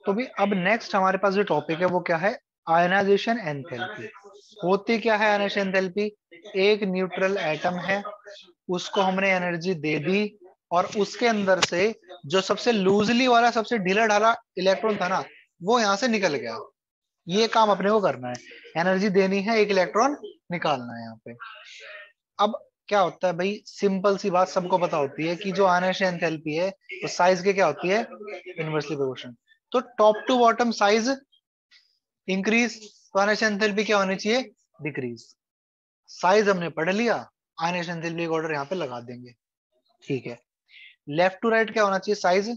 तो भी अब नेक्स्ट हमारे पास जो टॉपिक है वो क्या है, आयनाइजेशन एंथैल्पी। होती क्या है आयनाइजेशन एंथैल्पी, एक न्यूट्रल एटम है, उसको हमने एनर्जी दे दी और उसके अंदर से जो सबसे लूजली वाला सबसे ढीला ढाला इलेक्ट्रॉन था ना, वो यहां से निकल गया। ये काम अपने को करना है, एनर्जी देनी है, एक इलेक्ट्रॉन निकालना है यहाँ पे। अब क्या होता है भाई, सिंपल सी बात सबको पता होती है कि जो आयनाइजेशन एंथैल्पी है तो साइज के क्या होती है, इनवर्सली प्रोपोर्शनल। तो top to bottom size increase, तो आयनाइजेशन एंथैल्पी क्या होनी चाहिए, डिक्रीज। साइज हमने पढ़ लिया, आयनाइजेशन एंथैल्पी का ऑर्डर यहाँ पे लगा देंगे। ठीक है, लेफ्ट टू राइट क्या होना चाहिए, साइज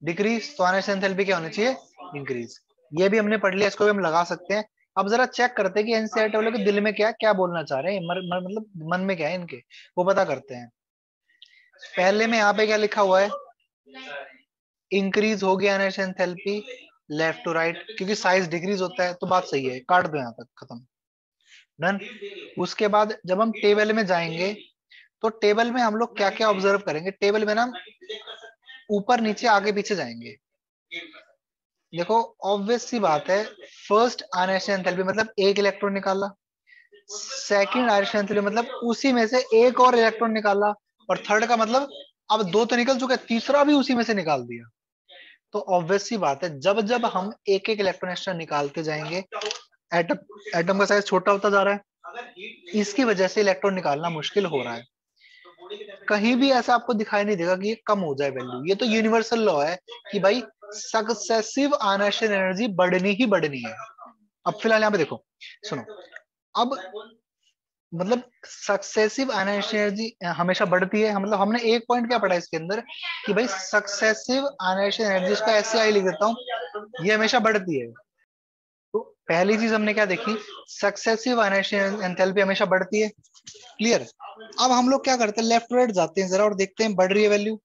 डिक्रीज, तो आयनाइजेशन एंथैल्पी क्या होनी चाहिए, इंक्रीज। ये भी हमने पढ़ लिया, इसको भी हम लगा सकते हैं। अब जरा चेक करते हैं कि एनसीईआरटी वालों के दिल में क्या क्या बोलना चाह रहे हैं, मतलब मन में क्या है इनके, वो पता करते हैं। पहले में यहाँ पे क्या लिखा हुआ है, इंक्रीज हो गया ionization enthalpy left to right, क्योंकि साइज डिक्रीज होता है, तो बात सही है, काट दो यहाँ तक, खत्म, डन। उसके बाद जब हम टेबल में जाएंगे तो टेबल में हम लोग क्या क्या ऑब्जर्व करेंगे, टेबल में ना ऊपर नीचे आगे पीछे जाएंगे। देखो ऑब्वियस सी बात है, फर्स्ट आयनाइजेशन एंथैल्पी मतलब एक इलेक्ट्रॉन निकाला, सेकंड आयनाइजेशन एंथैल्पी मतलब उसी में से एक और इलेक्ट्रॉन निकाला, और थर्ड का मतलब अब दो तो निकल चुके, तीसरा भी उसी में से निकाल दिया। तो ऑब्वियस सी बात है, जब जब हम एक एक इलेक्ट्रॉन एक्स्ट्रा निकालते जाएंगे, एटम एटम का साइज छोटा होता जा रहा है, इसकी वजह से इलेक्ट्रॉन निकालना मुश्किल हो रहा है। कहीं भी ऐसा आपको दिखाई नहीं देगा कि ये कम हो जाए वैल्यू, ये तो यूनिवर्सल लॉ है कि भाई सक्सेसिव आयनाइजेशन एनर्जी बढ़नी ही बढ़नी है। अब फिलहाल यहाँ पे देखो, सुनो, अब मतलब सक्सेसिव आयनाइजेशन एनर्जी हमेशा बढ़ती है, मतलब हमने एक पॉइंट क्या पढ़ा इसके अंदर कि भाई सक्सेसिव आयनाइजेशन एनर्जी, इसको ऐसे आई लिख देता हूँ, ये हमेशा बढ़ती है। तो पहली चीज हमने क्या देखी, सक्सेसिव आयनाइजेशन एंथैल्पी हमेशा बढ़ती है, क्लियर। अब हम लोग क्या करते हैं, लेफ्ट राइट जाते हैं जरा और देखते हैं बढ़ रही है वैल्यू,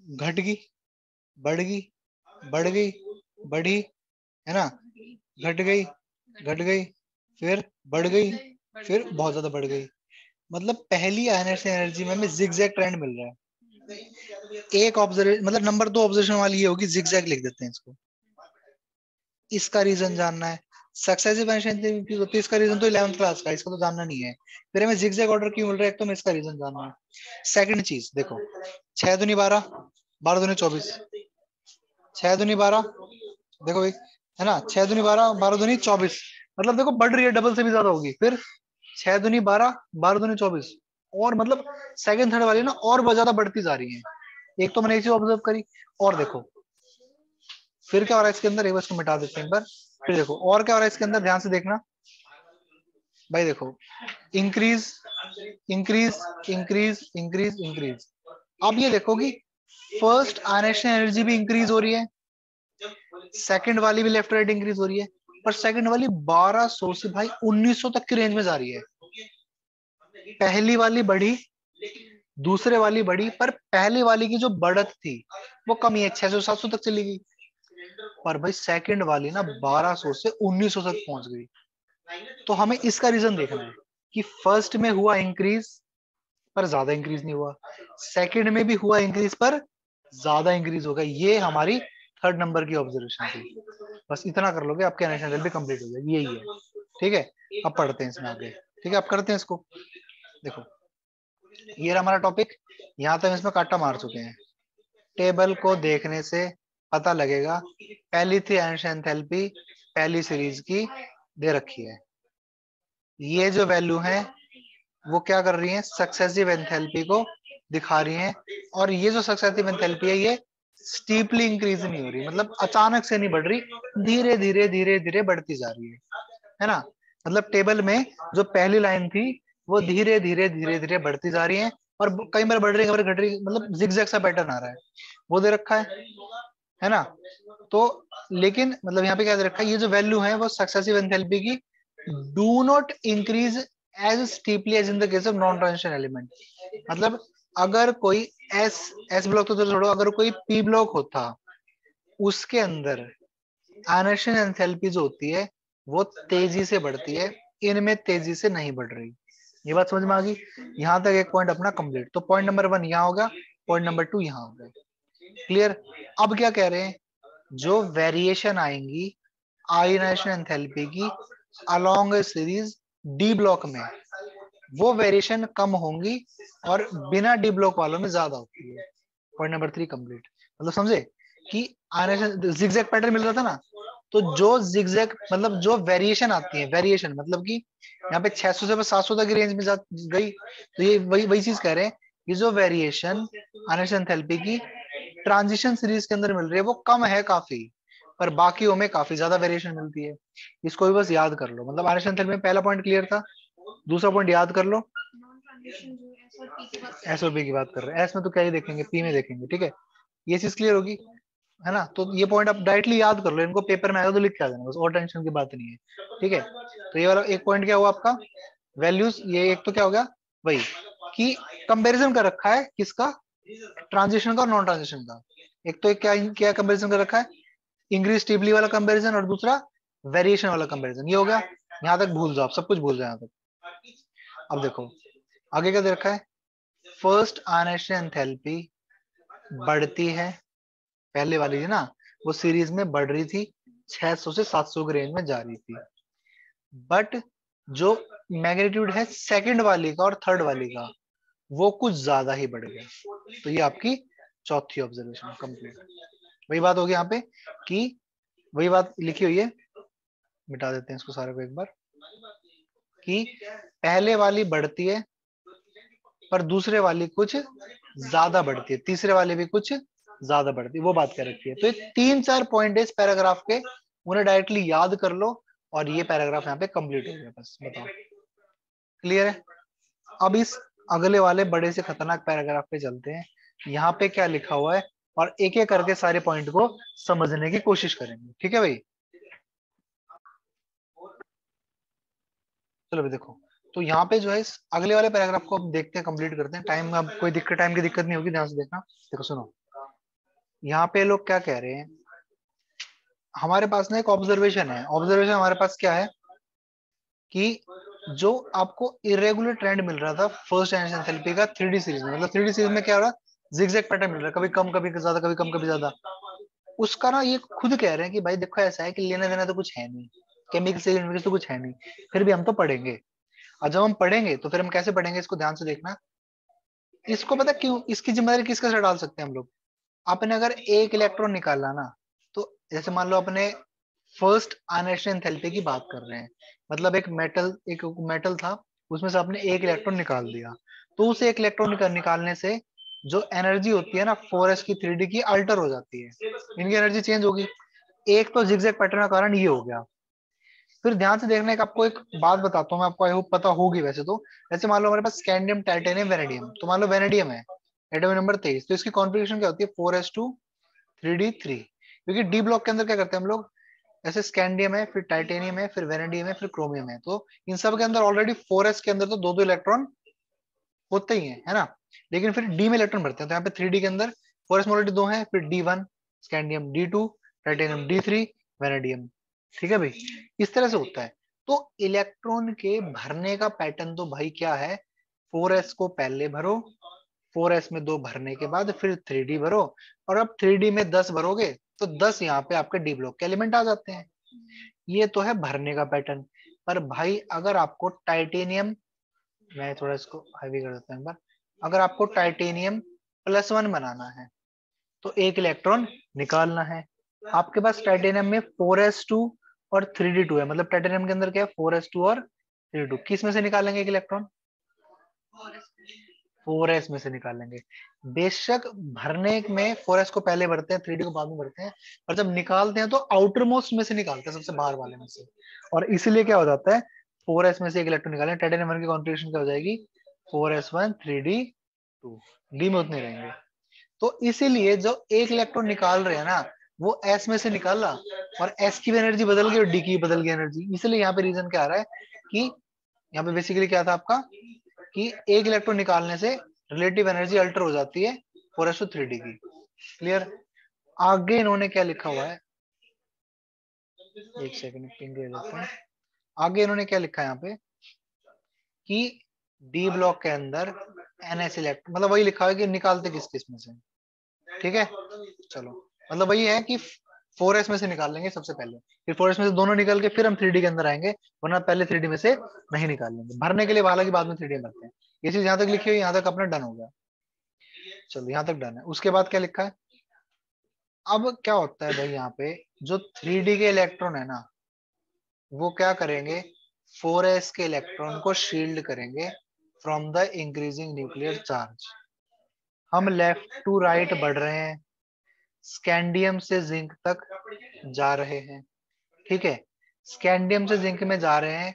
घट गई, बढ़ गई, बढ़ गई, बढ़ी, है ना, घट गई, घट गई, फिर बढ़ गई, फिर बहुत ज्यादा बढ़ गई। मतलब पहली आयनाइजेशन एनर्जी में हमें जिगजैग ट्रेंड मिल रहा है। एक ऑब्जर्वेशन मतलब नंबर दो ऑब्जर्वेशन वाली ये होगी, जिगजैग लिख देते हैं इसको। इसका रीजन जानना है, सक्सेसिव आयनाइजेशन इंक्रीज होती है, इसका रीजन तो 11th क्लास का, इसका तो जानना नहीं है। फिर हमें जिगजैग ऑर्डर क्यों मिल रहा है, एक तो हमें इसका रीजन जानना है। सेकंड चीज देखो, 6 दूनी 12, 12 दूनी 24, 6 दूनी 12, देखो भाई, है ना, 6 दूनी 12, 12 दूनी 24, मतलब देखो बढ़ रही है, डबल से भी ज्यादा होगी। फिर 6 दूनी 12, 12 दूनी 24, और मतलब सेकंड थर्ड वाली ना और बहुत ज्यादा बढ़ती जा रही है। एक तो मैंने इसे ऑब्जर्व करी, और देखो फिर क्या हो रहा है इसके अंदर, एक बार इसको मिटा देते हैं एक बार। फिर देखो और क्या हो रहा है इसके अंदर, ध्यान से देखना भाई, देखो increase, increase, increase, increase, increase. अब ये देखो कि फर्स्ट आयनाइजेशन एनर्जी भी इंक्रीज हो रही है, सेकंड वाली भी लेफ्ट राइट इंक्रीज हो रही है, पर सेकंड वाली 1200 से भाई 1900 तक की रेंज में जा रही है। पहली वाली बढ़ी, दूसरे वाली बढ़ी, पर पहली वाली की जो बढ़त थी वो कमी है, 600 700 तक चली गई। पर भाई सेकंड वाली ना 1200 से 1900 तक पहुंच गई। तो हमें इसका रीजन देखना है कि फर्स्ट में हुआ इंक्रीज पर ज्यादा इंक्रीज नहीं हुआ, सेकंड में भी हुआ इंक्रीज पर ज्यादा इंक्रीज होगा। ये हमारी थर्ड नंबर की ऑब्जर्वेशन थी। बस इतना कर लोगे, आपके नेशनल भी कंप्लीट हो जाएगी, यही है। ठीक है, अब पढ़ते हैं इसमें आगे। ठीक है, अब करते हैं इसको। देखो ये रहा हमारा टॉपिक, यहाँ तक इसमें काटा मार चुके हैं। टेबल को देखने से पता लगेगा, पहली थी एंथैल्पी पहली सीरीज की दे रखी है, ये जो वैल्यू है वो क्या कर रही है, सक्सेसिव एंथैल्पी को दिखा रही है। और ये जो सक्सेसिव एंथैल्पी है ये स्टीपली इंक्रीज नहीं हो रही, मतलब अचानक से नहीं बढ़ रही, धीरे धीरे धीरे धीरे बढ़ती जा रही है ना। मतलब टेबल में जो पहली लाइन थी वो धीरे धीरे धीरे धीरे बढ़ती जा रही है, और कई बार बढ़ रही है, कई बार घट रही है, मतलब जिगजैग सा पैटर्न आ रहा है, वो दे रखा है ना। तो लेकिन मतलब यहाँ पे क्या दे रखा है, ये जो वैल्यू है वो सक्सेसिव एंथैल्पी की do not increase as steeply as in the case of non transition element. मतलब अगर कोई एस एस ब्लॉक तो छोड़ो, अगर कोई पी ब्लॉक होता उसके अंदर आयनाइजेशन एंथैल्पी जो होती है वो तेजी से बढ़ती है, इनमें तेजी से नहीं बढ़ रही। ये बात समझ में आ गई, यहाँ तक एक पॉइंट अपना कंप्लीट। तो पॉइंट नंबर 1 यहाँ होगा, पॉइंट नंबर 2 यहाँ होगा, क्लियर। अब क्या कह रहे हैं, जो वेरिएशन आएंगी आयोनाइजेशन एंथैल्पी की अलोंग ए सीरीज डी ब्लॉक में, वो वेरिएशन कम होंगी और बिना डी ब्लॉक वालों में ज्यादा होती है। Point number 3 complete. मतलब समझे कि आयोनाइजेशन जिगजैग पैटर्न मिल रहा था ना, तो जो जिगजैग मतलब जो वेरिएशन आती है, वेरिएशन मतलब कि यहाँ पे 600 से 700 तक की रेंज में गई, तो ये वही वही चीज कह रहे हैं कि जो वेरिएशन आयोनाइजेशन एंथैल्पी की ट्रांजिशन सीरीज के अंदर मिल रही है वो कम है काफी, पर बाकियों में काफी ज्यादा वेरिएशन मिलती है। इसको भी बस याद कर लो। मतलब आयोनाइजेशन एंथैल्पी में पहला पॉइंट क्लियर था, दूसरा पॉइंट याद कर लो। एस और पी की बात कर रहे हैं, एस में तो क्या ही देखेंगे, पी में देखेंगे, ठीक है। ये चीज क्लियर होगी, है ना। तो ये पॉइंट आप डायरेक्टली याद कर लो, इनको पेपर में आएगा तो लिख के आ जाना बस, और टेंशन की बात नहीं है, ठीक है। तो ये वाला एक पॉइंट क्या हुआ आपका, वैल्यूज। ये एक तो क्या हो गया वही कि कंपैरिजन कर रखा है किसका, ट्रांजिशन का और नॉन ट्रांजिशन का। एक तो एक क्या क्या कंपैरिजन कर रखा है, इंक्रीज स्टेबली वाला कंपैरिजन, और दूसरा वेरिएशन वाला कंपैरिजन। ये हो गया, यहाँ तक भूल जाओ, आप सब कुछ भूल जाओ यहाँ तक। अब देखो आगे क्या दे रखा है, फर्स्ट आयोनाइजेशन एंथैल्पी बढ़ती है, पहले वाली थी ना वो सीरीज में बढ़ रही थी, 600 से 700 के रेंज में जा रही थी। बट जो मैग्नीट्यूड है सेकंड वाली का और थर्ड वाली का, वो कुछ ज्यादा ही बढ़ गया। तो ये आपकी चौथी ऑब्जर्वेशन कंप्लीट। वही बात होगी यहाँ पे कि वही बात लिखी हुई है, मिटा देते हैं इसको सारे को एक बार, कि पहले वाली बढ़ती है पर दूसरे वाली कुछ ज्यादा बढ़ती है, तीसरे वाले भी कुछ ज्यादा बढ़ती है, वो बात कर रखी है। तो ये 3-4 पॉइंट है इस पैराग्राफ के, उन्हें डायरेक्टली याद कर लो और ये पैराग्राफ यहाँ पे कंप्लीट हो गया। बस बताओ, क्लियर है। अब इस अगले वाले बड़े से खतरनाक पैराग्राफ पे चलते हैं, यहाँ पे क्या लिखा हुआ है, और एक एक करके सारे पॉइंट को समझने की कोशिश करेंगे, ठीक है भाई। चलो भाई देखो, तो यहाँ पे जो है इस अगले वाले पैराग्राफ को अब देखते हैं, कंप्लीट करते हैं। टाइम अब कोई दिक्कत, टाइम की दिक्कत नहीं होगी, ध्यान से देखना। देखो सुनो, यहाँ पे लोग क्या कह रहे हैं, हमारे पास ना एक ऑब्जर्वेशन है। ऑब्जर्वेशन हमारे पास क्या है कि जो आपको इरेगुलर ट्रेंड मिल रहा था फर्स्ट जनरेशन एंथैल्पी का 3D सीरीज में, मतलब 3D सीरीज में क्या हो रहा है, जिगजैग पैटर्न मिल रहा है, कभी कम कभी ज्यादा, कभी कम कभी ज्यादा। उसका ना ये खुद कह रहे हैं कि भाई देखो ऐसा है कि लेना देना तो कुछ है नहीं, केमिकल से तो कुछ है नहीं, फिर भी हम तो पढ़ेंगे। और जब हम पढ़ेंगे तो फिर हम कैसे पढ़ेंगे, इसको ध्यान से देखना। इसको पता क्यों, इसकी जिम्मेदारी किसका सर डाल सकते हैं हम लोग। आपने अगर एक इलेक्ट्रॉन निकाला ना, तो जैसे मान लो अपने फर्स्ट आयनाइजेशन एंथैल्पी की बात कर रहे हैं, मतलब एक मेटल था, उसमें से आपने एक इलेक्ट्रॉन निकाल दिया, तो उस एक इलेक्ट्रॉन निकालने से जो एनर्जी होती है ना 4s की 3D की अल्टर हो जाती है, इनकी एनर्जी चेंज होगी। एक तो जिगजैग पैटर्न का कारण ये हो गया। फिर ध्यान से देखना, एक आपको एक बात बताता हूँ मैं, आपको आई होप पता होगी वैसे तो। जैसे मान लो हमारे पास स्कैंडियम टाइटेनियम वेनेडियम, तो मान लो वेनेडियम है एटॉमिक नंबर 23, तो इसकी कॉन्फ़िगरेशन क्या होती है 4s2 3d3। क्योंकि डी ब्लॉक के अंदर क्या करते हैं हम लोग, ऐसे स्कैंडियम है, फिर टाइटेनियम है, फिर वेनेडियम है, फिर क्रोमियम है, तो इन सब के अंदर ऑलरेडी 4s के अंदर तो दो दो इलेक्ट्रॉन होते ही है ना। लेकिन फिर डी में इलेक्ट्रॉन भरते हैं, तो यहाँ पे 3D के अंदर 4s में ऑलरेडी दो है, फिर D1 scandium, D2 titanium, D3 vanadium, ठीक है भाई। इस तरह से होता है। तो इलेक्ट्रॉन के भरने का पैटर्न तो भाई क्या है, 4s को पहले भरो, 4s में 2 भरने के बाद फिर 3D भरो, और अब 3D में 10 भरोगे तो 10 यहाँ पे आपके डी ब्लॉक के एलिमेंट आ जाते हैं। ये तो है भरने का पैटर्न। पर भाई अगर आपको टाइटेनियम, मैं थोड़ा इसको हैवी कर देता हूँ एक बार, अगर आपको टाइटेनियम +1 बनाना है तो एक इलेक्ट्रॉन निकालना है। आपके पास टाइटेनियम में 4s2 और 3d2 है, मतलब टाइटेनियम के अंदर क्या है 4s2 और 3d2, किस में से निकालेंगे एक इलेक्ट्रॉन, 4s में से निकालेंगे। बेशक भरने में 4s को पहले भरते हैं, 3d को बाद में भरते हैं, और जब निकालते हैं तो आउटर मोस्ट में से निकालते हैं, सबसे बाहर वाले में से। और इसीलिए क्या हो जाता है, 4s में से एक इलेक्ट्रॉन निकालें, टाइटेनियम की कॉन्फ़िगरेशन क्या हो जाएगी 4s1 3d2, डी में उतने रहेंगे। तो इसीलिए जो एक इलेक्ट्रॉन निकाल रहे हैं ना, वो एस में से निकाला, और एस की भी एनर्जी बदल गई और डी की बदल गई एनर्जी। इसलिए यहाँ पे रीजन क्या आ रहा है कि यहाँ पे बेसिकली क्या था आपका, कि एक इलेक्ट्रॉन निकालने से रिलेटिव एनर्जी अल्टर हो जाती है 4s3d की। क्लियर। आगे इन्होंने क्या लिखा हुआ है, एक सेकंड पिंग दे देते हैं। आगे इन्होंने क्या लिखा है यहाँ पे कि डी ब्लॉक के अंदर एनएस इलेक्ट्रॉन, मतलब वही लिखा है कि निकालते किस किस में से, ठीक है। चलो मतलब वही है कि 4s में से निकाल लेंगे सबसे पहले, फिर 4s में से दोनों निकल के फिर हम 3D के अंदर आएंगे, वरना पहले 3D में से नहीं निकाल लेंगे। भरने के लिए हालांकि बाद में 3D में भरते हैं। ये चीज यहाँ तक लिखी हुई, यहाँ तक अपना डन हो गया। चलो यहाँ तक डन है। उसके बाद क्या लिखा है, अब क्या होता है भाई, यहाँ पे जो 3D के इलेक्ट्रॉन है ना, वो क्या करेंगे, 4s के इलेक्ट्रॉन को शील्ड करेंगे from the increasing nuclear charge. हम लेफ्ट टू राइट बढ़ रहे हैं, स्कैंडियम से जिंक तक जा रहे हैं, ठीक है। स्कैंडियम से जिंक में जा रहे हैं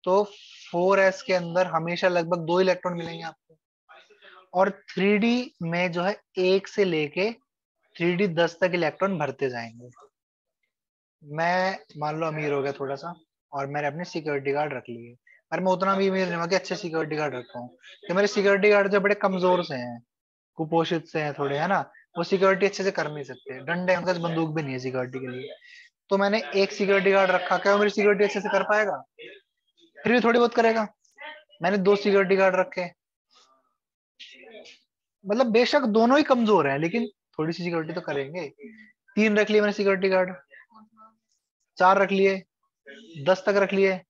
तो 4s के अंदर हमेशा लगभग 2 इलेक्ट्रॉन मिलेंगे आपको, और 3D में जो है 1 से लेके 3D 10 तक इलेक्ट्रॉन भरते जाएंगे। मैं मान लो अमीर हो गया थोड़ा सा, और मैंने अपने सिक्योरिटी गार्ड रख लिए, पर मैं उतना भी अमीर नहीं हुआ कि अच्छे सिक्योरिटी गार्ड रखा हूँ, कि मेरे सिक्योरिटी गार्ड जो बड़े कमजोर से हैं, कुपोषित से हैं थोड़े, है ना, वो सिक्योरिटी अच्छे से कर नहीं सकते, डंडे उनके पास बंदूक भी नहीं है सिक्योरिटी के लिए। तो मैंने एक सिक्योरिटी गार्ड रखा, क्या वो मेरी सिक्योरिटी अच्छे से कर पाएगा? फिर भी थोड़ी बहुत करेगा। मैंने 2 सिक्योरिटी गार्ड रखे, मतलब बेशक दोनों ही कमजोर हैं लेकिन थोड़ी सी सिक्योरिटी तो करेंगे। 3 रख लिए मैंने सिक्योरिटी गार्ड, 4 रख लिए, 10 तक रख लिए।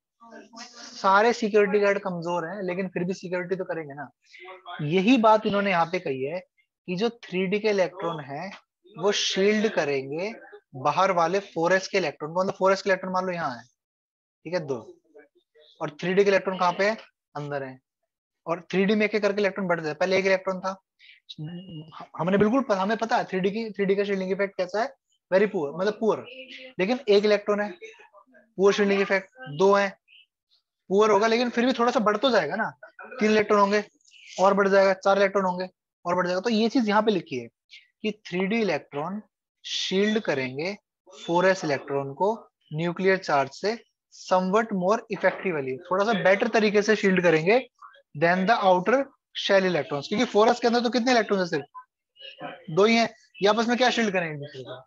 सारे सिक्योरिटी गार्ड कमजोर हैं लेकिन फिर भी सिक्योरिटी तो करेंगे ना। यही बात इन्होंने यहाँ पे कही है कि जो 3D के इलेक्ट्रॉन है वो शील्ड करेंगे बाहर वाले 4s के इलेक्ट्रॉन को। मतलब 4s के इलेक्ट्रॉन मान लो यहाँ है, ठीक है, 2, और 3D के इलेक्ट्रॉन कहाँ पे है, अंदर है, और 3D में एक एक करके इलेक्ट्रॉन बढ़ते हैं। पहले एक इलेक्ट्रॉन था, हमने बिल्कुल हमें पता है 3D का शील्डिंग इफेक्ट कैसा है, वेरी पुअर, मतलब पुअर। लेकिन एक इलेक्ट्रॉन है, पुअर शील्डिंग इफेक्ट। 2 है, पुअर होगा लेकिन फिर भी थोड़ा सा बढ़ तो जाएगा ना। 3 इलेक्ट्रॉन होंगे और बढ़ जाएगा, 4 इलेक्ट्रॉन होंगे और बढ़ जाएगा। तो ये चीज यहाँ पे लिखी है कि 3D इलेक्ट्रॉन शील्ड करेंगे 4s इलेक्ट्रॉन को न्यूक्लियर चार्ज से समवट मोर इफेक्टिवली, थोड़ा सा बेटर तरीके से शील्ड करेंगे then the outer shell electrons. क्योंकि 4s के अंदर तो कितने इलेक्ट्रॉन है, सिर्फ 2 ही हैं, ये आपस में क्या शील्ड करेंगे दूसरे को।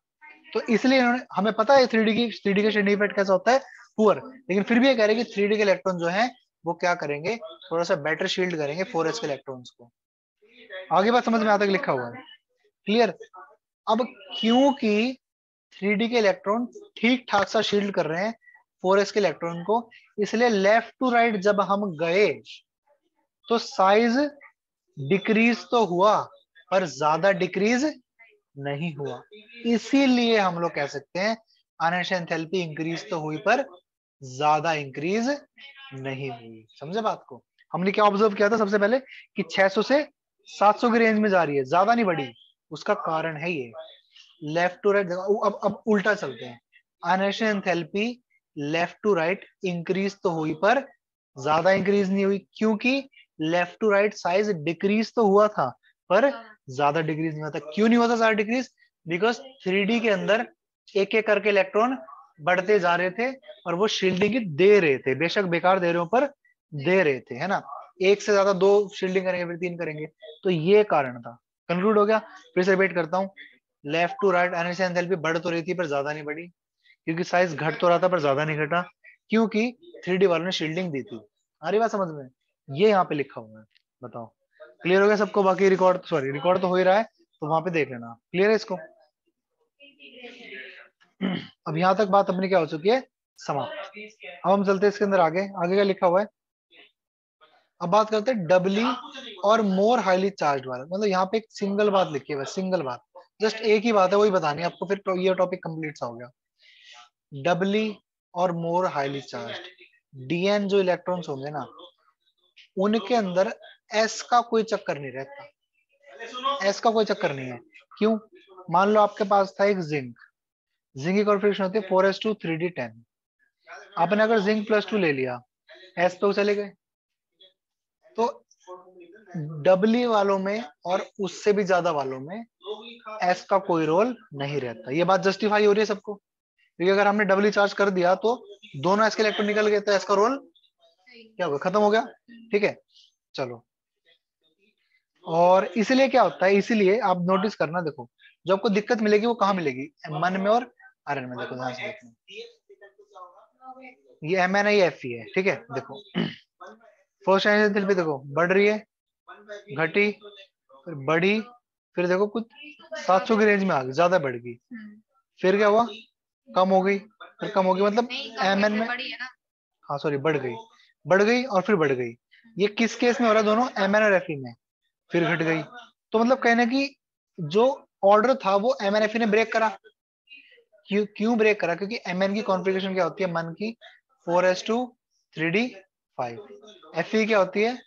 तो इसलिए इन्होंने, हमें पता है 3D का शील्डिंग इफेक्ट कैसा होता है, पुअर, लेकिन फिर भी ये कह रहे हैं कि 3D के इलेक्ट्रॉन जो है वो क्या करेंगे, थोड़ा सा बेटर शील्ड करेंगे 4s के इलेक्ट्रॉन्स को। आगे बात समझ में आता है, लिखा हुआ है क्लियर। अब क्योंकि 3D के इलेक्ट्रॉन ठीक ठाक सा शील्ड कर रहे हैं 4s के इलेक्ट्रॉन को, इसलिए लेफ्ट टू राइट जब हम गए तो साइज डिक्रीज तो हुआ पर ज्यादा डिक्रीज नहीं हुआ। इसीलिए हम लोग कह सकते हैं अनर्शिया एंथैल्पी इंक्रीज तो हुई पर ज्यादा इंक्रीज नहीं हुई। समझे बात को? हमने क्या ऑब्जर्व किया था सबसे पहले कि 600 से 700 की रेंज में जा रही है, ज्यादा नहीं बढ़ी। उसका कारण है ये लेफ्ट टू राइट। अब उल्टा चलते हैं, अनर्शिया enthalpy left to right increase तो हुई पर ज्यादा इंक्रीज नहीं हुई, क्योंकि left to right size decrease तो हुआ था पर ज्यादा डिक्रीज नहीं हुआ था। क्यों नहीं हुआ था ज्यादा डिक्रीज? बिकॉज 3D के अंदर एक एक करके इलेक्ट्रॉन बढ़ते जा रहे थे और वो शील्डिंग दे रहे थे, बेशक बेकार दे रहे हो पर दे रहे थे, है ना। एक से ज्यादा 2 शील्डिंग करेंगे फिर 3 करेंगे, तो ये कारण था। कंक्लूड हो गया? फिर से रिपीट करता हूँ, लेफ्ट टू राइट अनर्शिया एंथैल्पी बढ़ तो रही थी पर ज्यादा नहीं बढ़ी, क्योंकि साइज घट तो रहा था पर ज्यादा नहीं घटा, क्योंकि 3D वालों ने शील्डिंग दी थी। आ रही बात समझ में? ये यहाँ पे लिखा हुआ है, बताओ क्लियर हो गया सबको? बाकी रिकॉर्ड, सॉरी रिकॉर्ड तो हो ही रहा है तो वहां पे देख लेना, क्लियर है इसको? अब यहाँ तक बात अपनी क्या हो चुकी है, समाप्त। अब हम चलते हैं इसके अंदर आगे, आगे क्या लिखा हुआ है। अब बात करते हैं डबली और मोर हाईली चार्ज वाला। मतलब यहाँ पे एक सिंगल बात लिखी है, बस सिंगल बात, जस्ट एक ही बात है, वही बतानी है आपको, फिर तो ये टॉपिक कंप्लीट सा हो गया। डबली और मोर हाईली चार्ज डीएन जो इलेक्ट्रॉन्स होंगे ना, उनके अंदर एस का कोई चक्कर नहीं रहता। एस का कोई चक्कर नहीं है। क्यों? मान लो आपके पास था एक जिंक, जिंक की कॉन्फ़िगरेशन होती है 4s2 3d10। आपने अगर जिंक +2 ले लिया, एस तो चले गए। तो डबली वालों में और उससे भी ज्यादा वालों में एस का कोई रोल नहीं रहता। ये बात जस्टिफाई हो रही है सबको? क्योंकि अगर हमने डबली चार्ज कर दिया तो दोनों एस के इलेक्ट्रॉन निकल गए, तो एस का रोल क्या होगा, खत्म हो गया। ठीक है, चलो। और इसलिए क्या होता है, इसीलिए आप नोटिस करना, देखो जो आपको दिक्कत मिलेगी वो कहाँ मिलेगी, मन में और आयरन में। देखो ध्यान से देखना, ये M N I F E है, ठीक है। देखो फर्स्ट एंथैल्पी देखो बढ़ रही है, घटी, फिर बढ़ी, फिर देखो कुछ 700 की रेंज में आ गई, ज्यादा बढ़ गई। फिर क्या हुआ, कम हो गई, फिर कम हो गई, मतलब नहीं, एम एन में, बड़ी है ना। हाँ सॉरी बढ़ गई और फिर बढ़ गई। ये किस केस में हो रहा है, दोनों एम एन और एफ में, फिर घट गई। तो मतलब कहना कि जो ऑर्डर था वो एम एन एफ ने ब्रेक करा। क्यों क्यों ब्रेक करा, क्योंकि एम एन की कॉन्फ़िगरेशन क्या होती है, मन की 4s2 3d5, एफ क्या होती है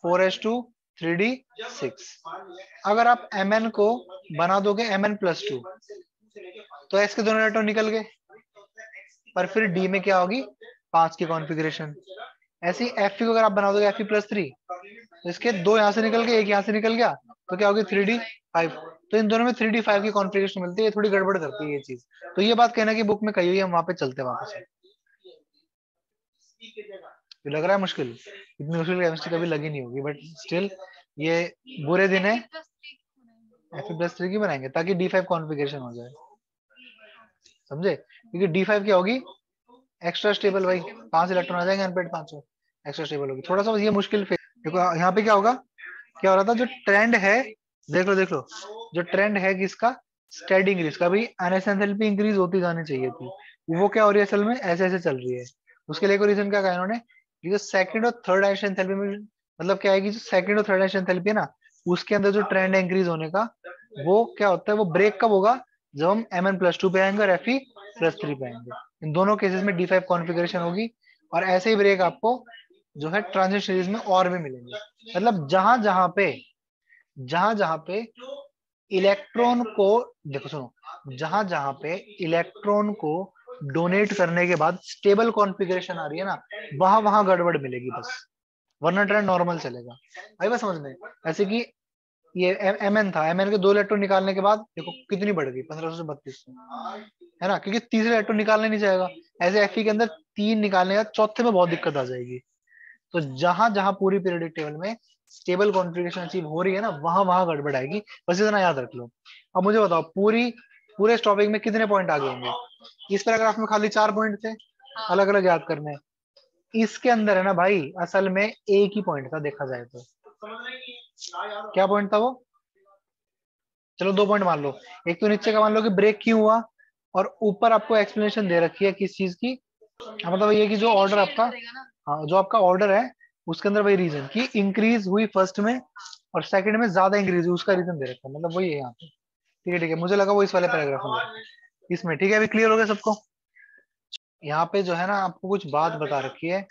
4s2 3d6। अगर आप एम एन को बना दोगे एम एन प्लस 2 तो एस के दोनों इलेक्ट्रॉन निकल गए, पर फिर डी में क्या होगी 5 की कॉन्फ़िगरेशन। ऐसी एफ को अगर आप बना दोगे एफ प्लस 3 तो इसके दो यहाँ से निकल गए, एक यहाँ से निकल गया, तो क्या होगी 3d5। तो इन दोनों में 3d5 की कॉन्फ़िगरेशन मिलती है, ये थोड़ी गड़बड़ करती है ये चीज। तो ये बात कहना कि बुक में कही हुई है, हम वहां पे चलते हैं वापस। ये लग रहा है मुश्किल, इतनी मुश्किल केमिस्ट्री कभी लगी नहीं होगी, बट स्टिल ये बुरे दिन है। एफ प्लस 3 की बनाएंगे ताकि डी5 कॉन्फ़िगरेशन हो जाए, समझे, क्योंकि डी5 क्या होगी एक्स्ट्रा स्टेबल भाई, 5 इलेक्ट्रॉन आ जाएंगे अनपेड 500, एक्स्ट्रा स्टेबल होगी। थोड़ा सा ये मुश्किल फेज। देखो यहाँ पे क्या होगा, क्या हो रहा था, जो ट्रेंड है, देख लो जो ट्रेंड है किसका, स्टेडी इंक्रीज का, भाई एनएसएनएलपी इंक्रीज होती जानी चाहिए थी, वो क्या हो रही है असल में ऐसे ऐसे चल रही है। उसके लिए कोई रीजन क्या कहा इन्होंने, कि जो सेकंड और थर्ड एनएसएनएलपी में, मतलब क्या है कि जो सेकंड और थर्ड एनएसएनएलपी है ना, उसके अंदर जो ट्रेंड है इंक्रीज होने का, वो क्या होता है, वो ब्रेक कब होगा, जब हम एम एन प्लस 2 पे आएंगे और एफ ई प्लस 3 पे आएंगे। इन दोनों केसेस में डी5 कॉन्फ़िगरेशन होगी, और ऐसे ही ब्रेक आपको जो है ट्रांजिट सीरीज में और भी मिलेंगे। मतलब जहां जहां पे इलेक्ट्रॉन को, देखो सुनो, जहां जहां पे इलेक्ट्रॉन को डोनेट करने के बाद स्टेबल कॉन्फ़िगरेशन आ रही है ना, वहां वहां गड़बड़ मिलेगी बस, वरना ट्रेंड नॉर्मल चलेगा। भाई बस समझ में, ऐसे कि ये एम एन था, एम एन के 2 इलेक्ट्रॉन निकालने के बाद देखो कितनी बढ़ गई 1500 से 3200, है ना, क्योंकि तीसरे इलेक्ट्रॉन निकालने नहीं जाएगा। ऐसे एफ के अंदर 3 निकालने का, चौथे में बहुत दिक्कत आ जाएगी। तो जहां जहां पूरी पीरियोडिक टेबल में स्टेबल कॉन्फ़िगरेशन अचीव हो रही है ना, वहां वहां गड़बड़ आएगी, बस इतना याद रख लो। अब मुझे बताओ, पूरे इस टॉपिक में कितने पॉइंट आ गए होंगे, इस पैराग्राफ में खाली 4 पॉइंट थे, अलग अलग याद करने हैं। इसके अंदर है ना भाई, असल में एक ही पॉइंट था देखा जाए तो। क्या पॉइंट था वो, चलो 2 पॉइंट मान लो। एक तो नीचे का मान लो कि ब्रेक क्यों हुआ, और ऊपर आपको एक्सप्लेनेशन दे रखी है किस चीज की। मतलब ये कि जो ऑर्डर आपका, हाँ जो आपका ऑर्डर है उसके अंदर वही रीजन की इंक्रीज हुई फर्स्ट में, और सेकंड में ज्यादा इंक्रीज हुई, उसका रीजन दे रखा है, मतलब वही है यहाँ पे। ठीक है, मुझे लगा वो इस वाले पैराग्राफ में इसमें। ठीक है, अभी क्लियर हो गया सबको। यहाँ पे जो है ना आपको कुछ बात बता रखी है,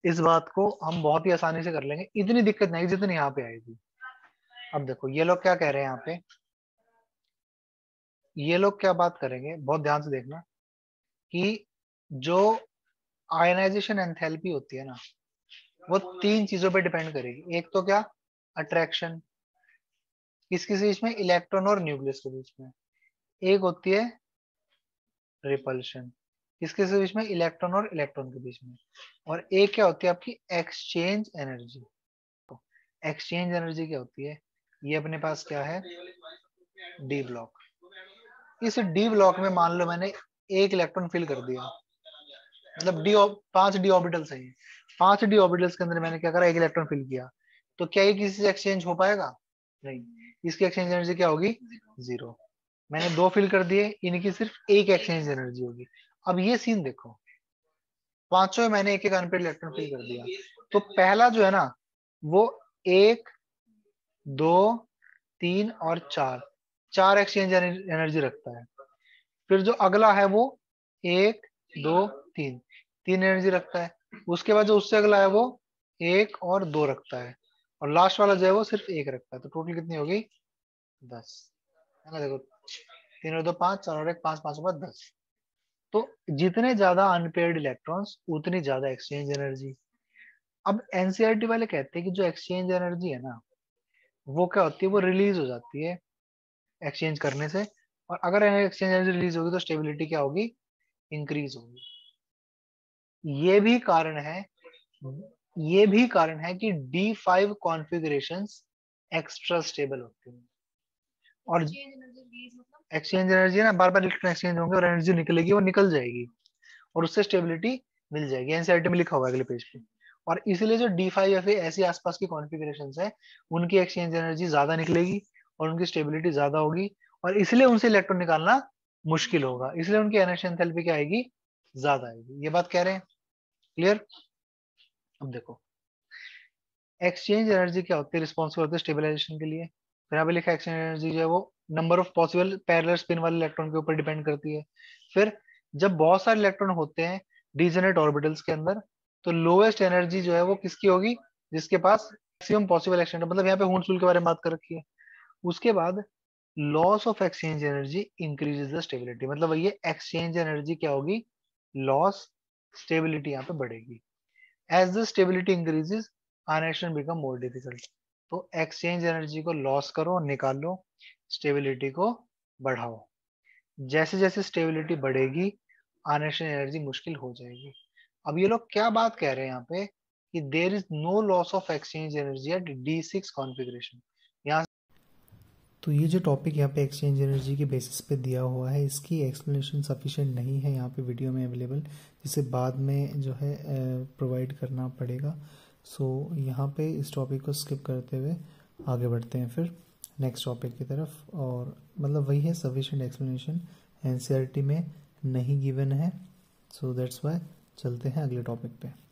इस बात को हम बहुत ही आसानी से कर लेंगे, इतनी दिक्कत नहीं जितनी यहाँ पे आएगी। अब देखो ये लोग क्या कह रहे हैं यहाँ पे, ये लोग क्या बात करेंगे, बहुत ध्यान से देखना, कि जो आयनाइजेशन एंथैल्पी होती है ना, वो 3 चीजों पे डिपेंड करेगी। एक तो क्या, अट्रैक्शन, किसके बीच में, इलेक्ट्रॉन और न्यूक्लियस के बीच में। एक होती है रिपल्शन, किसके बीच में, इलेक्ट्रॉन और इलेक्ट्रॉन के बीच में। और एक क्या होती है आपकी एक्सचेंज एनर्जी। एक्सचेंज एनर्जी क्या होती है, ये अपने पास क्या है, डी ब्लॉक। इस डी ब्लॉक में मान लो मैंने एक इलेक्ट्रॉन फिल कर दिया, मतलब 5 डी ऑर्बिटल्स है, 5 डी ऑर्बिटल्स के अंदर मैंने क्या करा, एक इलेक्ट्रॉन फिल किया, तो क्या ये किसी से एक्सचेंज हो पाएगा, नहीं, इसकी एक्सचेंज एनर्जी क्या होगी, 0। मैंने 2 फिल कर दिए, इनकी सिर्फ एक एक्सचेंज एनर्जी होगी। अब ये सीन देखो, पांचों में मैंने एक एक अनपेड इलेक्ट्रॉन फिल कर दिया, तो पहला जो है ना वो 1 2 3 और 4, 4 एक्सचेंज एनर्जी रखता है। फिर जो अगला है वो 1 2 3, 3 एनर्जी रखता है। उसके बाद जो उससे अगला है वो 1 और 2 रखता है, और लास्ट वाला जो है वो सिर्फ 1 रखता है। तो टोटल कितनी होगी, 10, है ना। देखो 3 और 2 5, 4 और 1 5, 5 और 10। तो जितने ज्यादा अनपेयर्ड इलेक्ट्रॉन्स उतनी ज्यादा एक्सचेंज एनर्जी। अब एनसीईआरटी वाले कहते हैं कि जो एक्सचेंज एनर्जी है ना, वो क्या होती है, वो रिलीज हो जाती है एक्सचेंज करने से, और अगर एक्सचेंज एनर्जी रिलीज होगी तो स्टेबिलिटी क्या होगी, इंक्रीज होगी। ये भी कारण है, ये भी कारण है कि D5 कॉन्फ़िगरेशंस एक्स्ट्रा स्टेबल होती हैं। और एक्सचेंज एनर्जी है ना, बार बार इलेक्ट्रॉन एक्सचेंज होंगे और एनर्जी निकलेगी, वो निकल जाएगी, और उससे स्टेबिलिटी मिल जाएगी। एनसीईआरटी में लिखा हुआ है अगले पेज पे। और इसलिए जो D5 या फिर ऐसी आसपास की कॉन्फ़िगरेशंस है, उनकी एक्सचेंज एनर्जी ज्यादा निकलेगी और उनकी स्टेबिलिटी ज्यादा होगी, और इसलिए उनसे इलेक्ट्रॉन निकालना मुश्किल होगा, इसलिए उनकी एनर्जी एंथैल्पी क्या आएगी, ज्यादा आएगी। ये बात कह रहे हैं, क्लियर। अब देखो एक्सचेंज एनर्जी क्या होती है, रिस्पॉन्सिबल होती है स्टेबलाइजेशन के लिए। तो यहाँ पे लिखा है एक्सचेंज एनर्जी जो है वो number of possible parallel spin वाले इलेक्ट्रॉन के ऊपर डिपेंड करती है। फिर जब बहुत सारे इलेक्ट्रॉन होते हैं डीजेनरेट ऑर्बिटल्स के अंदर, तो लोएस्ट एनर्जी जो है वो किसकी होगी, जिसके पास मैक्सिमम पॉसिबल एक्सटेंट, मतलब यहाँ पे हुंसफुल के बारे में बात कर रखी है। उसके बाद loss of exchange energy increases the stability, मतलब ये एक्सचेंज एनर्जी क्या होगी, लॉस, स्टेबिलिटी यहाँ पे बढ़ेगी। As the stability increases ionization become more difficult. तो एक्सचेंज एनर्जी को लॉस करो, निकालो, स्टेबिलिटी को बढ़ाओ। जैसे जैसे स्टेबिलिटी बढ़ेगी आयनेशन एनर्जी मुश्किल हो जाएगी। अब ये लोग क्या बात कह रहे हैं यहाँ पे कि there is no loss of exchange energy at D6 configuration. यहाँ तो ये जो टॉपिक यहाँ पे एक्सचेंज एनर्जी के बेसिस पे दिया हुआ है, इसकी एक्सप्लेनेशन सफिशिएंट नहीं है यहाँ पे वीडियो में अवेलेबल, जिसे बाद में जो है प्रोवाइड करना पड़ेगा। सो यहाँ पे इस टॉपिक को स्किप करते हुए आगे बढ़ते हैं फिर नेक्स्ट टॉपिक की तरफ। और मतलब वही है, सफिशिएंट एक्सप्लेनेशन एनसीईआरटी में नहीं गिवन है। सो दैट्स वाई चलते हैं अगले टॉपिक पे।